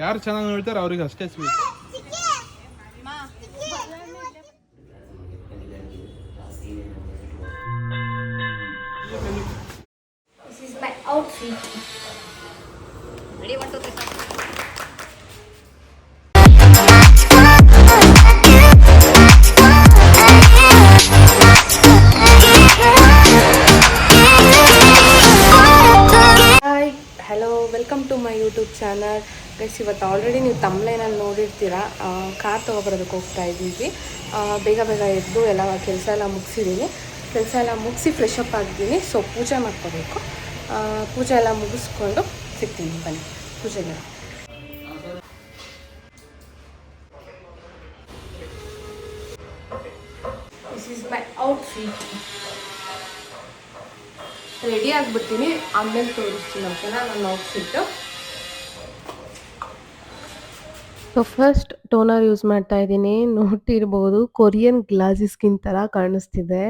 ಯಾರು ಚೆನ್ನಾಗಿ ನೋಡ್ತಾರೆ ಅವ್ರಿಗೆ ಅಷ್ಟೇ sweet. This is my outfit. Ready, 1, 2, 3, start. Hi hello welcome to my YouTube channel. Guys, ಇವತ್ತು ಆಲ್ರೆಡಿ ನೀವು ತಮ್ಲೈನಲ್ಲಿ ನೋಡಿರ್ತೀರ. ಕಾರ್ ತೊಗೊಬರೋದಕ್ಕೆ ಹೋಗ್ತಾ ಇದ್ದೀವಿ. ಬೇಗ ಬೇಗ ಎದ್ದು ಎಲ್ಲ ಕೆಲಸ ಎಲ್ಲ ಮುಗಿಸಿದ್ದೀನಿ. ಕೆಲಸ ಎಲ್ಲ ಮುಗಿಸಿ ಫ್ರೆಶ್ ಅಪ್ ಆಗಿದ್ದೀನಿ. ಸೊ ಪೂಜೆ ಮಾಡ್ಕೋಬೇಕು. ಪೂಜೆ ಎಲ್ಲ ಮುಗಿಸ್ಕೊಂಡು ಸಿಗ್ತೀನಿ, ಬನ್ನಿ ಪೂಜೆಗೆ. This is my outfit. Ready ಆಗಿಬಿಡ್ತೀನಿ, ಆಮೇಲೆ ತೋರಿಸ್ತೀನಿ ಓಕೆನಾ ನನ್ನ outfit. So first toner use ಮಾಡ್ತಾ ಇದ್ದೀನಿ. ನೋಡ್ತಿರ್ಬೋದು ಕೊರಿಯನ್ ಗ್ಲಾಸಸ್ ಸ್ಕಿನ್ ಥರ ಕಾಣಿಸ್ತಿದೆ.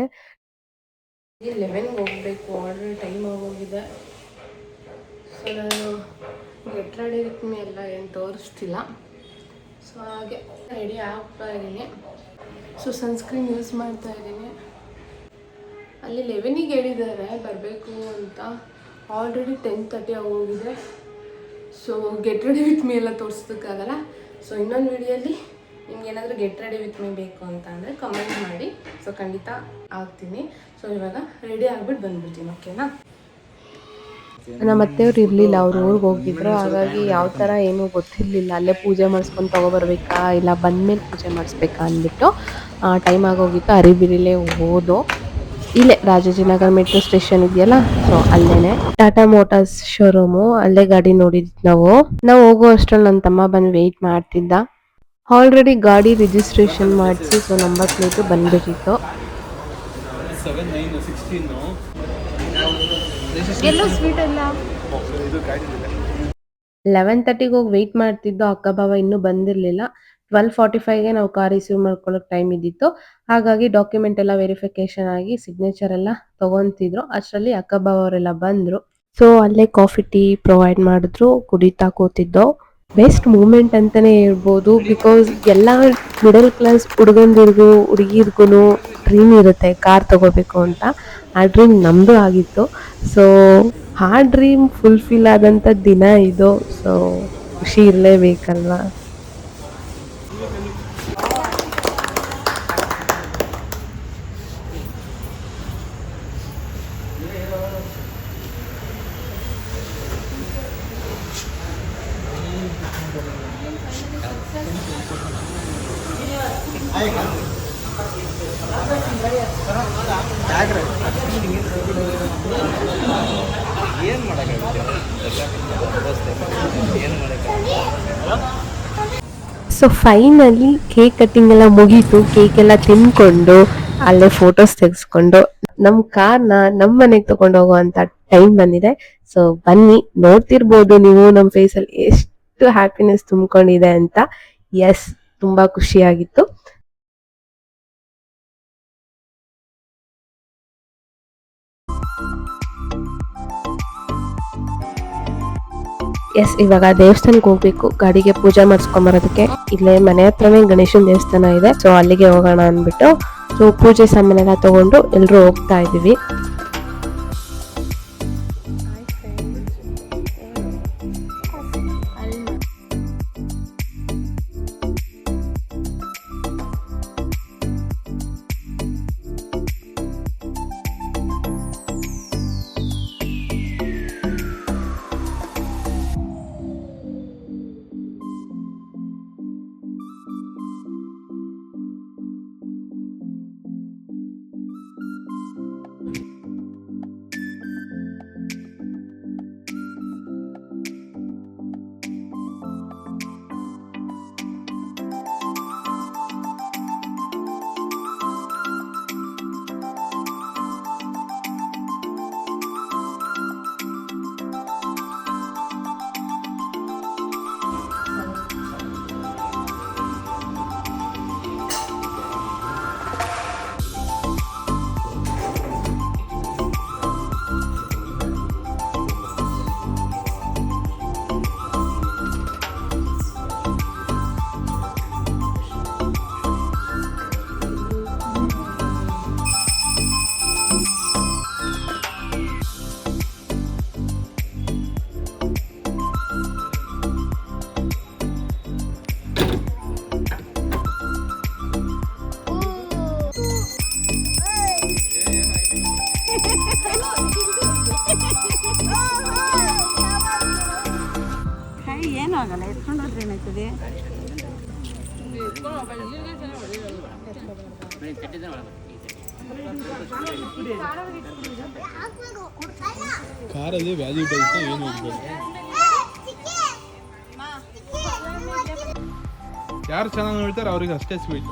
11ಗೆ ಹೋಗಬೇಕು, ಆಲ್ರೆಡಿ ಟೈಮ್ ಆಗೋಗಿದೆ. ಸೊ ನಾನು ಗೆಟ್ ರೆಡಿ ವಿತ್ ಮೀ ಎಲ್ಲ ಏನು ತೋರಿಸ್ತಿಲ್ಲ. ಸೊ ಹಾಗೆ ರೆಡಿ ಆಗ್ತಾ ಇದ್ದೀನಿ. ಸೊ ಸನ್ಸ್ಕ್ರೀನ್ ಯೂಸ್ ಮಾಡ್ತಾ ಇದ್ದೀನಿ. ಅಲ್ಲಿ 11ಗೆ ಹೇಳಿದ್ದಾರೆ ಬರಬೇಕು ಅಂತ. ಆಲ್ರೆಡಿ 10:30 ಆಗೋಗಿದೆ. So get ready with me ಎಲ್ಲ ತೋರಿಸೋದಕ್ಕಾಗಲ್ಲ. ಸೊ ಇನ್ನೊಂದು ವಿಡಿಯೋಲಿ ನಿಮ್ಗೆ ಏನಾದರೂ ಗೆಟ್ ರೆಡಿ ವಿತ್ ಮೀ ಬೇಕು ಅಂತ ಅಂದರೆ ಕಮೆಂಟ್ ಮಾಡಿ. ಸೊ ಖಂಡಿತ ಆಗ್ತೀನಿ. ಸೊ ಇವಾಗ ರೆಡಿ ಆಗಿಬಿಟ್ಟು ಬಂದ್ಬಿಡ್ತೀನಿ ಓಕೆನಾ. ನಮ್ಮ ಅತ್ತೆಯವ್ರು ಇರಲಿಲ್ಲ, ಅವ್ರು ಊರಿಗೆ ಹೋಗಿದ್ರು. ಹಾಗಾಗಿ ಯಾವ ಥರ ಏನೂ ಗೊತ್ತಿರಲಿಲ್ಲ. ಅಲ್ಲೇ ಪೂಜೆ ಮಾಡಿಸ್ಕೊಂಡು ತೊಗೊಬರ್ಬೇಕಾ ಇಲ್ಲ ಬಂದಮೇಲೆ ಪೂಜೆ ಮಾಡಿಸ್ಬೇಕಾ ಅಂದ್ಬಿಟ್ಟು ಟೈಮ್ ಆಗೋಗಿತ್ತು. ಅರಿಬಿರಿಲೇ ಹೋದೋ. ಇಲ್ಲೇ ರಾಜಾಜಿನಗರ ಮೆಟ್ರೋ ಸ್ಟೇಷನ್ ಇದೆಯಲ್ಲ, ಸೊ ಅಲ್ಲೇನೆ ಟಾಟಾ ಮೋಟಾರ್ಸ್ ಶೋರೂಮು. ಅಲ್ಲೇ ಗಾಡಿ ನೋಡಿದ್ವಿ ನಾವು ಹೋಗೋ ಅಷ್ಟ್ರಲ್ಲಿ ನನ್ನ ತಮ್ಮ ಬಂದು ವೆಯ್ಟ್ ಮಾಡ್ತಿದ್ದ. ಆಲ್ರೆಡಿ ಗಾಡಿ ರಿಜಿಸ್ಟ್ರೇಷನ್ ಮಾಡಿಸಿ ಸೊ ನಂಬರ್ ಪ್ಲೇಟು ಬಂದ್ಬಿಟ್ಟಿತ್ತು. ಎಲ್ಲೋ ಸ್ವೀಟ್ ಅಲ್ಲ. 11:30ಗೆ ಹೋಗಿ ವೆಯ್ಟ್ ಮಾಡ್ತಿದ್ದೋ. ಅಕ್ಕ ಬಾವ ಇನ್ನೂ ಬಂದಿರಲಿಲ್ಲ. 12:45ಗೆ ನಾವು ಕಾರ್ ರಿಸೀವ್ ಮಾಡ್ಕೊಳ್ಳೋಕೆ ಟೈಮ್ ಇದ್ದಿತ್ತು. ಹಾಗಾಗಿ ಡಾಕ್ಯುಮೆಂಟ್ ಎಲ್ಲ ವೆರಿಫಿಕೇಶನ್ ಆಗಿ ಸಿಗ್ನೇಚರ್ ಎಲ್ಲ ತೊಗೊತಿದ್ರು. ಅಷ್ಟರಲ್ಲಿ ಅಕ್ಕ ಬಾವ ಅವರೆಲ್ಲ ಬಂದರು. ಸೊ ಅಲ್ಲೇ ಕಾಫಿ ಟೀ ಪ್ರೊವೈಡ್ ಮಾಡಿದ್ರು, ಕುಡಿತಾ ಕೂತಿದ್ದೋ. ಬೆಸ್ಟ್ ಮೂಮೆಂಟ್ ಅಂತಲೇ ಹೇಳ್ಬೋದು. ಬಿಕಾಸ್ ಎಲ್ಲ ಮಿಡಲ್ ಕ್ಲಾಸ್ ಹುಡುಗಂದಿರಿಗೂ ಹುಡುಗಿರ್ಗೂ ಡ್ರೀಮ್ ಇರುತ್ತೆ ಕಾರ್ ತೊಗೋಬೇಕು ಅಂತ. ಆ ಡ್ರೀಮ್ ನಮ್ಮದು ಆಗಿತ್ತು. ಸೊ ಆ ಡ್ರೀಮ್ ಫುಲ್ಫಿಲ್ ಆದಂಥ ದಿನ ಇದು. ಸೊ ಖುಷಿ ಇರಲೇಬೇಕಲ್ವಾ. ಸೊ ಫೈನಲಿ ಕೇಕ್ ಕಟ್ಟಿಂಗ್ ಎಲ್ಲ ಮುಗೀತು. ಕೇಕ್ ಎಲ್ಲ ತಿನ್ಕೊಂಡು ಅಲ್ಲೇ ಫೋಟೋಸ್ ತೆಗೆಸ್ಕೊಂಡು ನಮ್ಮ ಕಾರ್ನ ನಮ್ಮ ಮನೆಗೆ ತಗೊಂಡು ಹೋಗುವಂತ ಟೈಮ್ ಬಂದಿದೆ. ಸೊ ಬನ್ನಿ, ನೋಡ್ತಿರ್ಬೋದು ನೀವು ನಮ್ಮ ಫೇಸಲ್ಲಿ ಎಷ್ಟು ಹ್ಯಾಪಿನೆಸ್ ತುಂಬಿಕೊಂಡಿದೆ ಅಂತ. ಎಸ್, ತುಂಬಾ ಖುಷಿಯಾಗಿತ್ತು. ಎಸ್, ಇವಾಗ ದೇವಸ್ಥಾನಕ್ಕೆ ಹೋಗ್ಬೇಕು ಗಾಡಿಗೆ ಪೂಜೆ ಮಾಡಿಸ್ಕೊಂಬರೋದಕ್ಕೆ. ಇಲ್ಲೇ ಮನೆ ಹತ್ರನೇ ಗಣೇಶನ ದೇವಸ್ಥಾನ ಇದೆ. ಸೊ ಅಲ್ಲಿಗೆ ಹೋಗೋಣ ಅಂದ್ಬಿಟ್ಟು ಸೊ ಪೂಜೆ ಸಾಮಾನೆಲ್ಲ ತಗೊಂಡು ಎಲ್ಲರೂ ಹೋಗ್ತಾ ಇದೀವಿ. ಏನೂ ಆಗಲ್ಲ, ಎತ್ಕೊಂಡು ಹೋದ್ರೆ ಏನಾಗ್ತದೆ. ಕಾರಲ್ಲಿ ವ್ಯಾಲ್ಯೂಬಲ್ಸ್ ಏನು ಇರ್ಬೋದು. ಯಾರು ಚೆನ್ನಾಗಿ ನೋಡ್ತಾರೆ ಅವ್ರಿಗೆ ಅಷ್ಟೇ ಸ್ವೀಟ್.